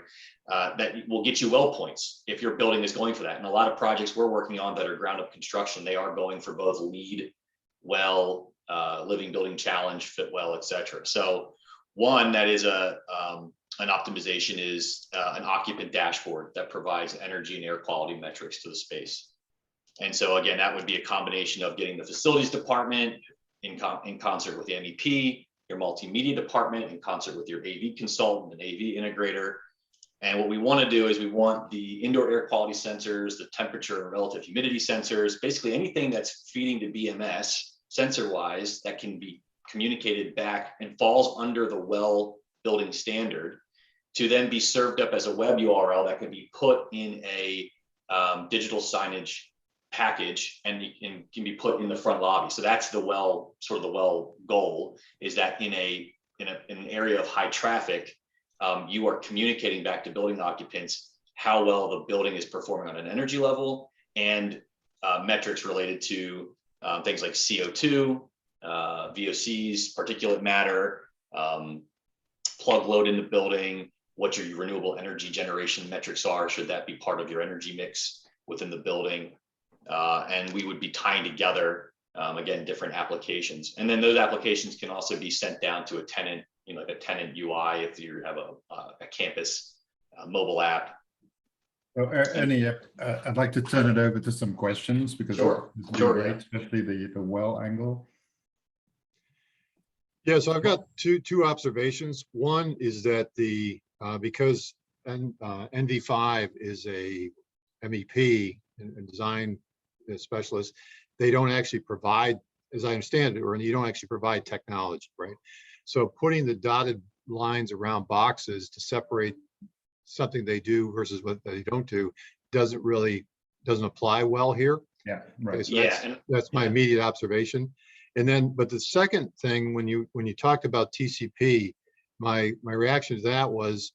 Speaker 8: that will get you well points if your building is going for that. And a lot of projects we're working on that are ground up construction, they are going for both LEED, well, Living Building Challenge, Fit Well, et cetera. So one that is an optimization is an occupant dashboard that provides energy and air quality metrics to the space. And so again, that would be a combination of getting the facilities department in concert with the MEP, your multimedia department in concert with your AV consultant and AV integrator. And what we want to do is we want the indoor air quality sensors, the temperature and relative humidity sensors, basically anything that's feeding to BMS sensor-wise that can be communicated back and falls under the well building standard, to then be served up as a web URL that can be put in a digital signage package and can be put in the front lobby. So that's the well, sort of the well goal, is that in an area of high traffic, you are communicating back to building occupants how well the building is performing on an energy level and metrics related to things like CO2, VOCs, particulate matter, plug load in the building, what your renewable energy generation metrics are, should that be part of your energy mix within the building. And we would be tying together, again, different applications. And then those applications can also be sent down to a tenant, like a tenant UI if you have a campus mobile app.
Speaker 1: So, Ernie, I'd like to turn it over to some questions because
Speaker 8: Sure.
Speaker 1: it's been
Speaker 8: Sure,
Speaker 1: great,
Speaker 8: yeah.
Speaker 1: especially the well angle.
Speaker 6: Yeah, so I've got two observations. One is that because NV5 is a MEP and design specialist, they don't actually provide, as I understand it, or you don't actually provide technology, right? So putting the dotted lines around boxes to separate something they do versus what they don't do doesn't apply well here.
Speaker 1: Yeah,
Speaker 6: Okay,
Speaker 1: right.
Speaker 6: so
Speaker 8: Yeah,
Speaker 6: that's my
Speaker 8: yeah.
Speaker 6: immediate observation. And then, but the second thing, when you talked about TCP, my reaction to that was,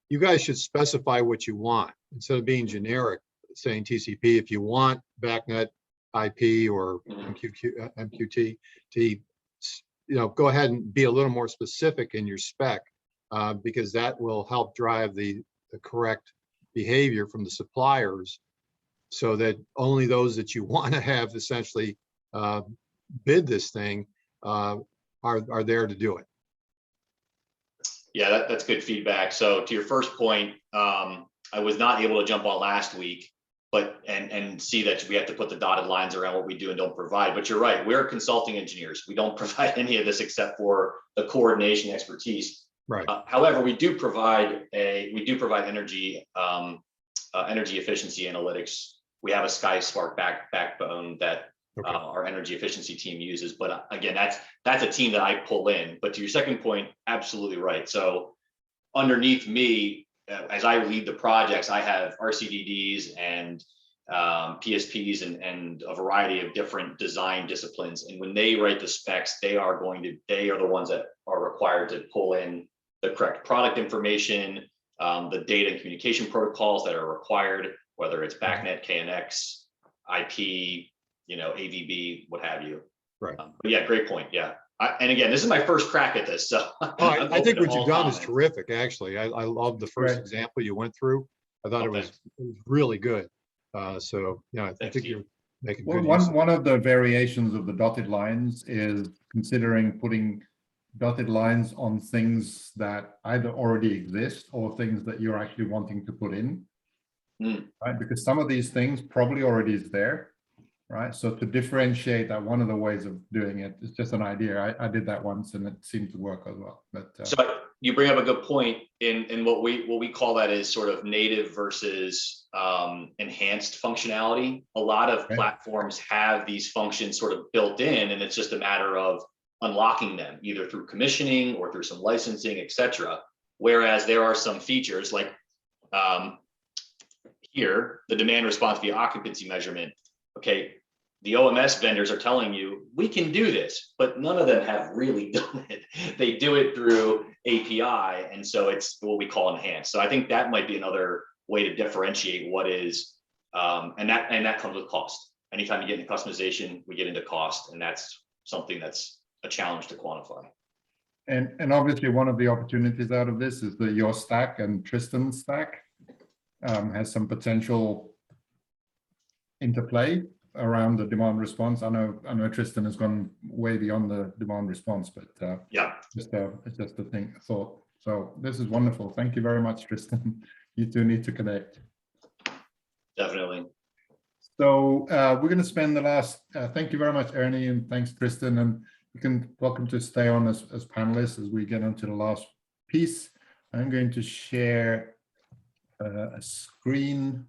Speaker 6: you guys should specify what you want instead of being generic, saying TCP. If you want BACnet IP or MQT, go ahead and be a little more specific in your spec, because that will help drive the correct behavior from the suppliers, so that only those that you want to have essentially bid this thing are there to do it.
Speaker 8: Yeah, that's good feedback. So to your first point, I was not able to jump on last week, but and see that we have to put the dotted lines around what we do and don't provide. But you're right, we're consulting engineers. We don't provide any of this except for the coordination expertise.
Speaker 6: Right.
Speaker 8: However, we do provide energy energy efficiency analytics. We have a SkySpark backbone that our energy efficiency team uses. But again, that's a team that I pull in. But to your second point, absolutely right. So underneath me, as I lead the projects, I have RCDDs and PSPs and a variety of different design disciplines. And when they write the specs, they are the ones that are required to pull in the correct product information, the data and communication protocols that are required, whether it's BACnet, KNX, IP, AVB, what have you.
Speaker 6: Right.
Speaker 8: But yeah, great point. Yeah. And again, this is my first crack at this, so
Speaker 6: I think what you've done is terrific. Actually, I love the first
Speaker 1: Right.
Speaker 6: example you went through. I thought it was really good. So yeah, I think you're making good use of it.
Speaker 1: One of the variations of the dotted lines is considering putting dotted lines on things that either already exist or things that you're actually wanting to put in, right? Because some of these things probably already is there, right? So to differentiate that, one of the ways of doing it is just an idea. I did that once and it seemed to work as well. But
Speaker 8: so you bring up a good point in what we call that is sort of native versus enhanced functionality. A lot of platforms have these functions sort of built in, and it's just a matter of unlocking them either through commissioning or through some licensing, etc. Whereas there are some features like here, the demand response via occupancy measurement. Okay, the OMS vendors are telling you we can do this, but none of them have really done it. They do it through API, and so it's what we call enhanced. So I think that might be another way to differentiate what is, and that comes with cost. Anytime you get into customization, we get into cost, and that's something that's a challenge to quantify.
Speaker 1: and obviously one of the opportunities out of this is that your stack and Tristan's stack has some potential interplay around the demand response. I know Tristan has gone way beyond the demand response, but
Speaker 8: Yeah,
Speaker 1: it's just a thought. So this is wonderful. Thank you very much, Tristan. You two need to connect.
Speaker 8: definitely.
Speaker 1: So we're going to spend the last, thank you very much, Ernie, and thanks, Tristan. And you can welcome to stay on as panelists as we get into the last piece. I'm going to share a screen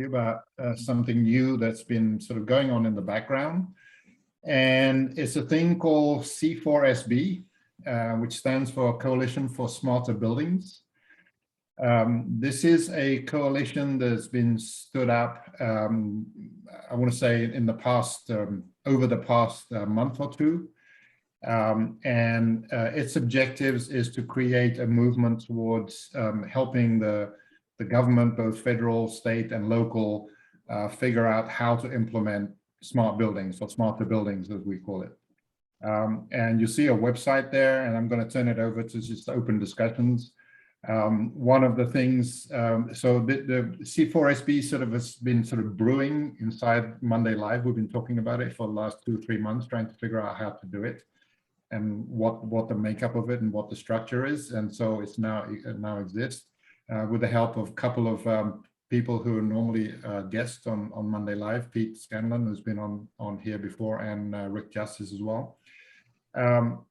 Speaker 1: about something new that's been sort of going on in the background. And it's a thing called C4SB, which stands for Coalition for Smarter Buildings. This is a coalition that's been stood up, I want to say in the past, over the past month or two. And its objectives is to create a movement towards helping the government, both federal, state, and local, figure out how to implement smart buildings, or smarter buildings, as we call it. And you see a website there, and I'm going to turn it over to just open discussions. One of the things, so the C4SB sort of has been sort of brewing inside Monday Live. We've been talking about it for the last 2 or 3 months, trying to figure out how to do it and what the makeup of it and what the structure is. And so it now exists. with the help of a couple of people who are normally guests on Monday Live, Pete Scanlon, who's been on here before, and Rick Justice as well. One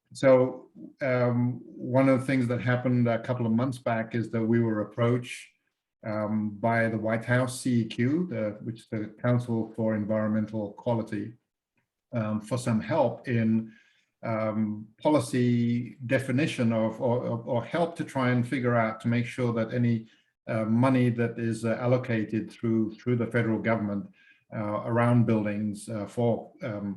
Speaker 1: of the things that happened a couple of months back is that we were approached by the White House CEQ, which is the Council for Environmental Quality, for some help in policy definition of or help to try and figure out to make sure that any money that is allocated through the federal government around buildings for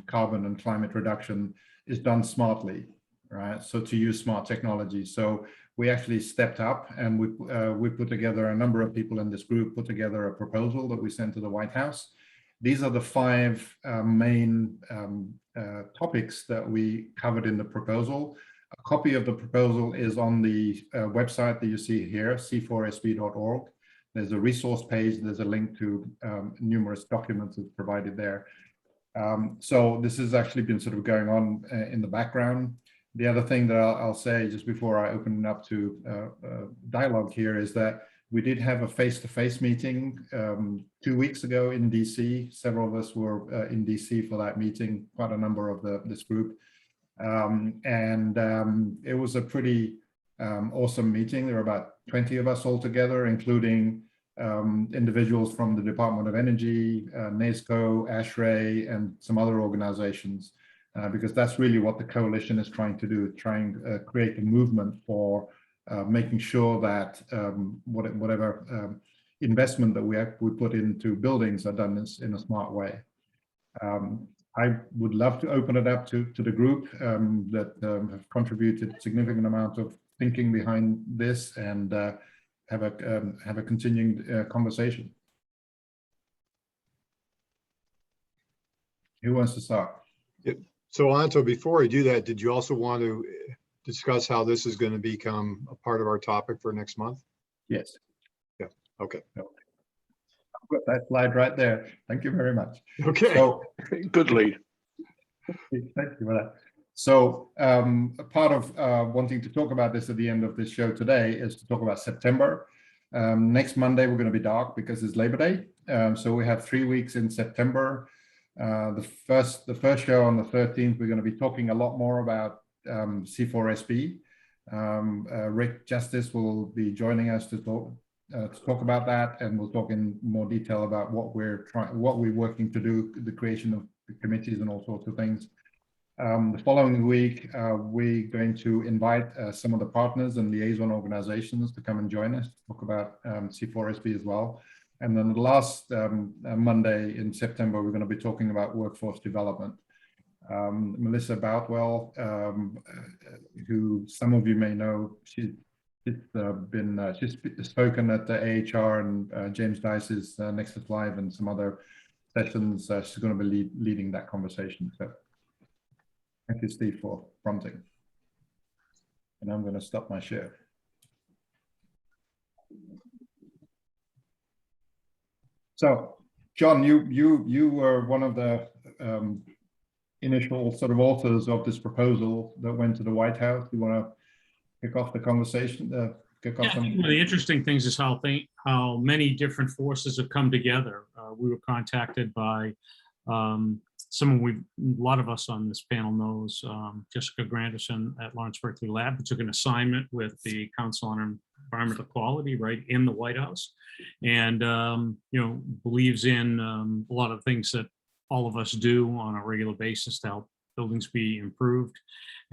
Speaker 1: carbon and climate reduction is done smartly, right? So to use smart technology. So we actually stepped up, and we put together, a number of people in this group put together a proposal that we sent to the White House. These are the 5 main topics that we covered in the proposal. A copy of the proposal is on the website that you see here, c4sb.org. There's a resource page. There's a link to numerous documents that's provided there. So this has actually been sort of going on in the background. The other thing that I'll say just before I open it up to dialogue here is that we did have a face-to-face meeting 2 weeks ago in DC. Several of us were in DC for that meeting, quite a number of this group. It was a pretty awesome meeting. There were about 20 of us all together, including individuals from the Department of Energy, NASCO, ASHRAE, and some other organizations, because that's really what the coalition is trying to do, trying to create a movement for making sure that whatever investment that we put into buildings are done in a smart way. I would love to open it up to the group that have contributed significant amount of thinking behind this, and have a continuing conversation. Who wants to start?
Speaker 6: So Anto, before we do that, did you also want to discuss how this is going to become a part of our topic for next month?
Speaker 1: Yes.
Speaker 6: Yeah. Okay.
Speaker 1: I've got that slide right there. Thank you very much.
Speaker 6: Okay.
Speaker 1: So,
Speaker 3: Good lead.
Speaker 1: thank you for that. So a part of wanting to talk about this at the end of this show today is to talk about September. Next Monday, we're going to be dark because it's Labor Day. So we have 3 weeks in September. The first show on the 13th, we're going to be talking a lot more about C4SB. Rick Justice will be joining us to talk about that, and we'll talk in more detail about what we're working to do, the creation of the committees and all sorts of things. The following week, we're going to invite some of the partners and liaison organizations to come and join us to talk about C4SB as well. And then the last Monday in September, we're going to be talking about workforce development. Melissa Boutwell, who some of you may know, she's spoken at the AHR and James Dice's Nexus Live and some other sessions. She's going to be leading that conversation. So thank you, Steve, for prompting. And I'm going to stop my share. So, John, you were one of the initial sort of authors of this proposal that went to the White House. You want to kick off the conversation?
Speaker 4: I think one of the interesting things is how many different forces have come together. We were contacted by someone a lot of us on this panel knows, Jessica Granderson at Lawrence Berkeley Lab, who took an assignment with the Council on Environmental Quality right in the White House, and believes in a lot of things that all of us do on a regular basis to help buildings be improved,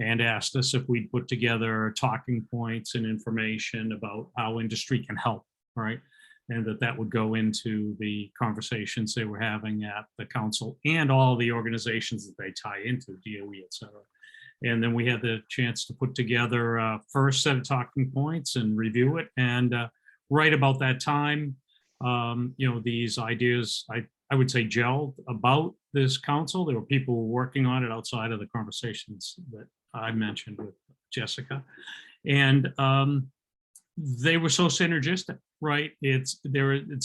Speaker 4: and asked us if we'd put together talking points and information about how industry can help, right? And that would go into the conversations they were having at the council and all the organizations that they tie into, DOE, et cetera. And then we had the chance to put together a first set of talking points and review it. And right about that time, these ideas, I would say, gelled about this council. There were people working on it outside of the conversations that I mentioned with Jessica. And they were so synergistic, right? It's a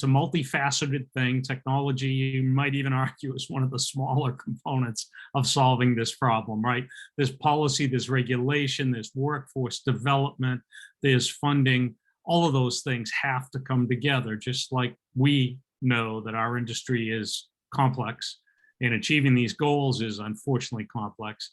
Speaker 4: multifaceted thing. Technology, you might even argue, is one of the smaller components of solving this problem, right? There's policy, there's regulation, there's workforce development, there's funding. all of those things have to come together, just like we know that our industry is complex and achieving these goals is unfortunately complex.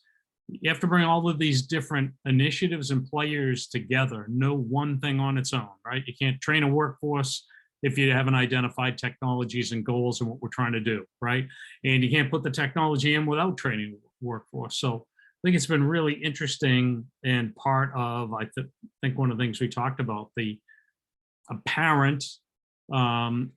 Speaker 4: You have to bring all of these different initiatives and players together, no one thing on its own, right? You can't train a workforce if you haven't identified technologies and goals and what we're trying to do, right? And you can't put the technology in without training the workforce. So I think it's been really interesting, and part of, think one of the things we talked about, the apparent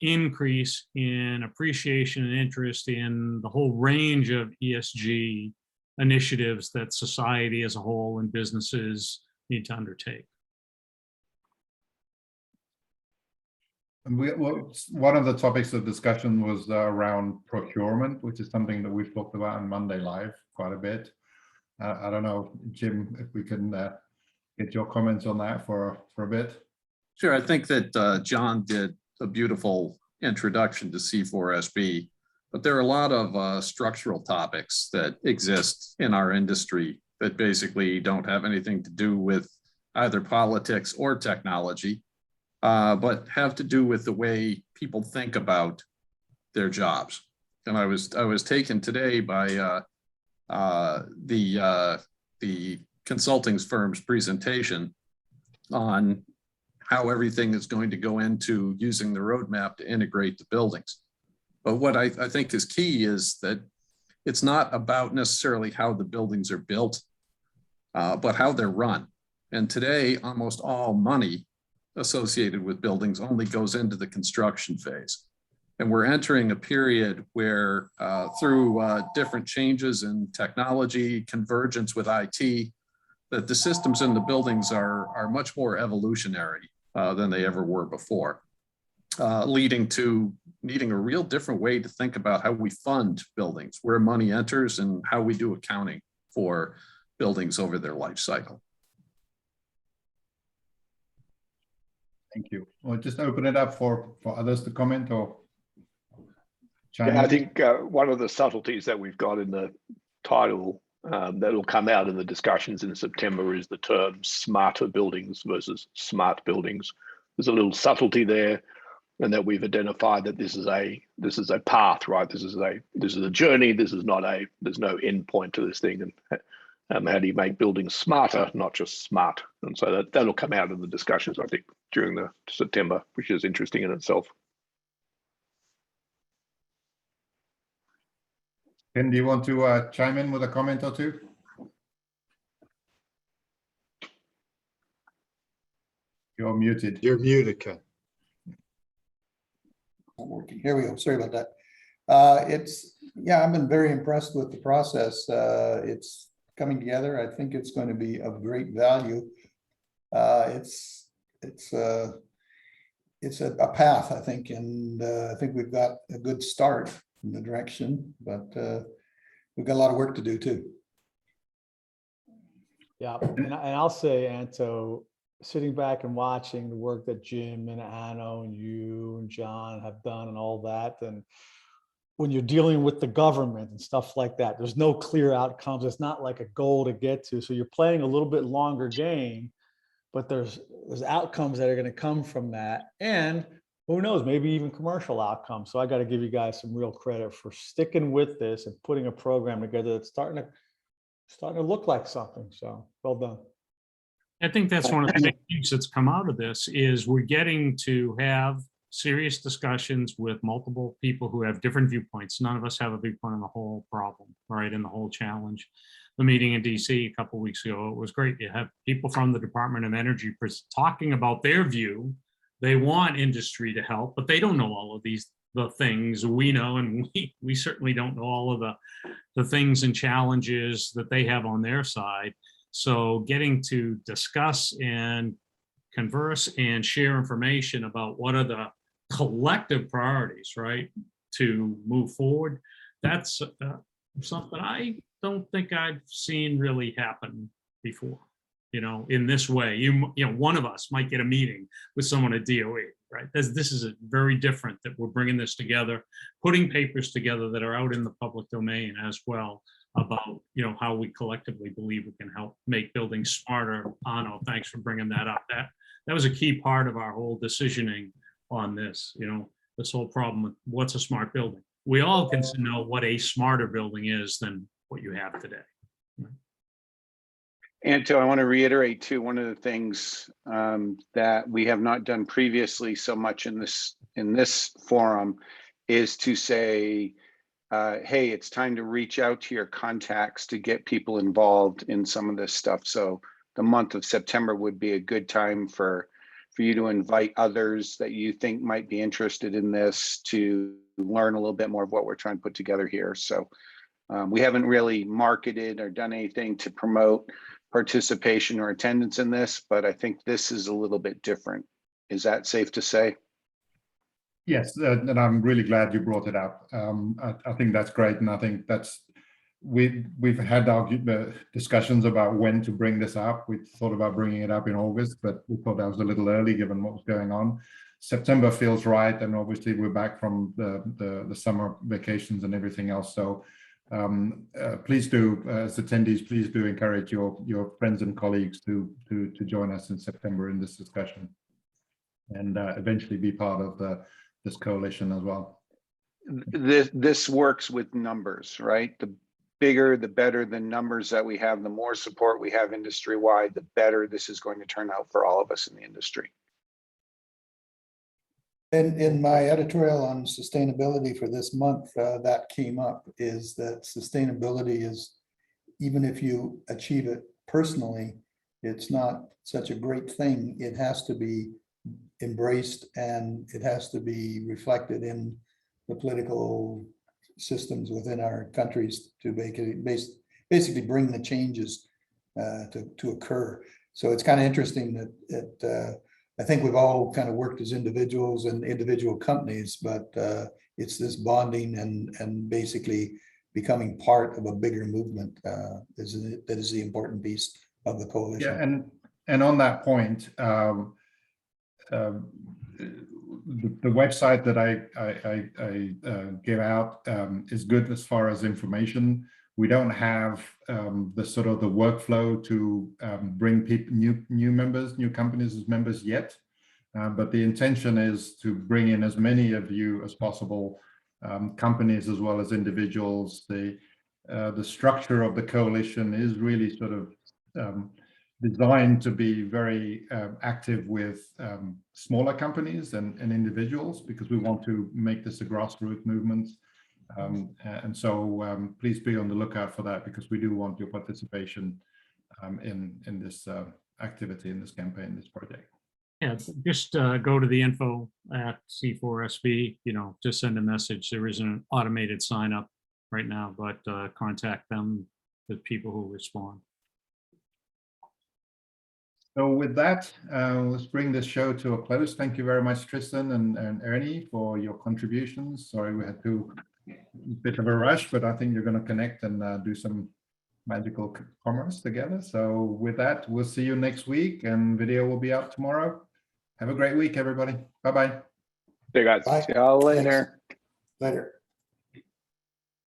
Speaker 4: increase in appreciation and interest in the whole range of ESG initiatives that society as a whole and businesses need to undertake.
Speaker 1: And one of the topics of discussion was around procurement, which is something that we've talked about on Monday Live quite a bit. I don't know, Jim, if we can get your comments on that for a bit.
Speaker 9: Sure, I think that John did a beautiful introduction to C4SB, but there are a lot of structural topics that exist in our industry that basically don't have anything to do with either politics or technology, but have to do with the way people think about their jobs. And I was taken today by the consulting firm's presentation on how everything is going to go into using the roadmap to integrate the buildings. But what I think is key is that it's not about necessarily how the buildings are built, but how they're run. And today, almost all money associated with buildings only goes into the construction phase. And we're entering a period where through different changes in technology, convergence with IT, that the systems in the buildings are much more evolutionary than they ever were before, leading to needing a real different way to think about how we fund buildings, where money enters, and how we do accounting for buildings over their life cycle.
Speaker 1: Thank you. We'll just open it up for others to comment or chime
Speaker 3: Yeah, I
Speaker 1: in.
Speaker 3: think one of the subtleties that we've got in the title that'll come out in the discussions in September is the term smarter buildings versus smart buildings. There's a little subtlety there, and that we've identified that this is a path, right? This is a journey. This is not there's no end point to this thing. And how do you make buildings smarter, not just smart? And so that'll come out in the discussions, I think, during the September, which is interesting in itself.
Speaker 1: Ken, do you want to chime in with a comment or two? You're muted.
Speaker 6: You're muted, Ken.
Speaker 2: Not working. Here we go. Sorry about that. I've been very impressed with the process. It's coming together. I think it's going to be of great value. It's a path, I think, and I think we've got a good start in the direction, but we've got a lot of work to do too.
Speaker 7: Yeah, and I'll say, Anto, sitting back and watching the work that Jim and Anno and you and John have done and all that, and when you're dealing with the government and stuff like that, there's no clear outcomes. It's not like a goal to get to. So you're playing a little bit longer game, but there's outcomes that are going to come from that. And who knows, maybe even commercial outcomes. So I got to give you guys some real credit for sticking with this and putting a program together that's starting to look like something. So well done.
Speaker 4: I think that's one of the big things that's come out of this is we're getting to have serious discussions with multiple people who have different viewpoints. None of us have a viewpoint on the whole problem, right, and the whole challenge. The meeting in DC a couple of weeks ago, it was great. You have people from the Department of Energy talking about their view. They want industry to help, but they don't know all of the things we know, and we certainly don't know all of the things and challenges that they have on their side. So getting to discuss and converse and share information about what are the collective priorities, right, to move forward, that's something I don't think I've seen really happen before, in this way. You know, one of us might get a meeting with someone at DOE, right? This is very different, that we're bringing this together, putting papers together that are out in the public domain as well about, how we collectively believe we can help make buildings smarter. Anno, thanks for bringing that up. that was a key part of our whole decisioning on this, this whole problem with what's a smart building. We all can know what a smarter building is than what you have today.
Speaker 10: Anto, I want to reiterate too, one of the things that we have not done previously so much in this forum is to say, hey, it's time to reach out to your contacts to get people involved in some of this stuff. So the month of September would be a good time for you to invite others that you think might be interested in this to learn a little bit more of what we're trying to put together here. So we haven't really marketed or done anything to promote participation or attendance in this, but I think this is a little bit different. Is that safe to say?
Speaker 1: Yes, and I'm really glad you brought it up. I think that's great, and I think that's we've had discussions about when to bring this up. We thought about bringing it up in August, but we thought that was a little early given what was going on. September feels right, and obviously we're back from the summer vacations and everything else. So please do, as attendees, please do encourage your friends and colleagues to join us in September in this discussion, and eventually be part of this coalition as well.
Speaker 10: This works with numbers, right? The bigger, the better the numbers that we have, the more support we have industry-wide, the better this is going to turn out for all of us in the industry.
Speaker 2: In my editorial on sustainability for this month, that came up, is that sustainability is, even if you achieve it personally, it's not such a great thing. It has to be embraced, and it has to be reflected in the political systems within our countries to basically bring the changes to occur. So it's kind of interesting that I think we've all kind of worked as individuals and individual companies, but it's this bonding and basically becoming part of a bigger movement that is the important piece of the coalition.
Speaker 1: Yeah, and on that point, the website that I give out is good as far as information. We don't have the sort of the workflow to bring people, new companies as members yet, but the intention is to bring in as many of you as possible, companies as well as individuals. The structure of the coalition is really sort of designed to be very active with smaller companies and individuals, because we want to make this a grassroots movement. And so please be on the lookout for that, because we do want your participation in this activity, in this campaign, this project.
Speaker 4: Yeah, just go to the info at C4SV, just send a message. There isn't an automated sign up right now, but contact them, the people who respond.
Speaker 1: So with that, let's bring this show to a close. Thank you very much, Tristan and Ernie, for your contributions. Sorry we had to bit of a rush, but I think you're going to connect and do some magical commerce together. So with that, we'll see you next week, and video will be out tomorrow. Have a great week, everybody. Bye-bye.
Speaker 10: Hey guys,
Speaker 2: Bye.
Speaker 10: see y'all later.
Speaker 2: Later.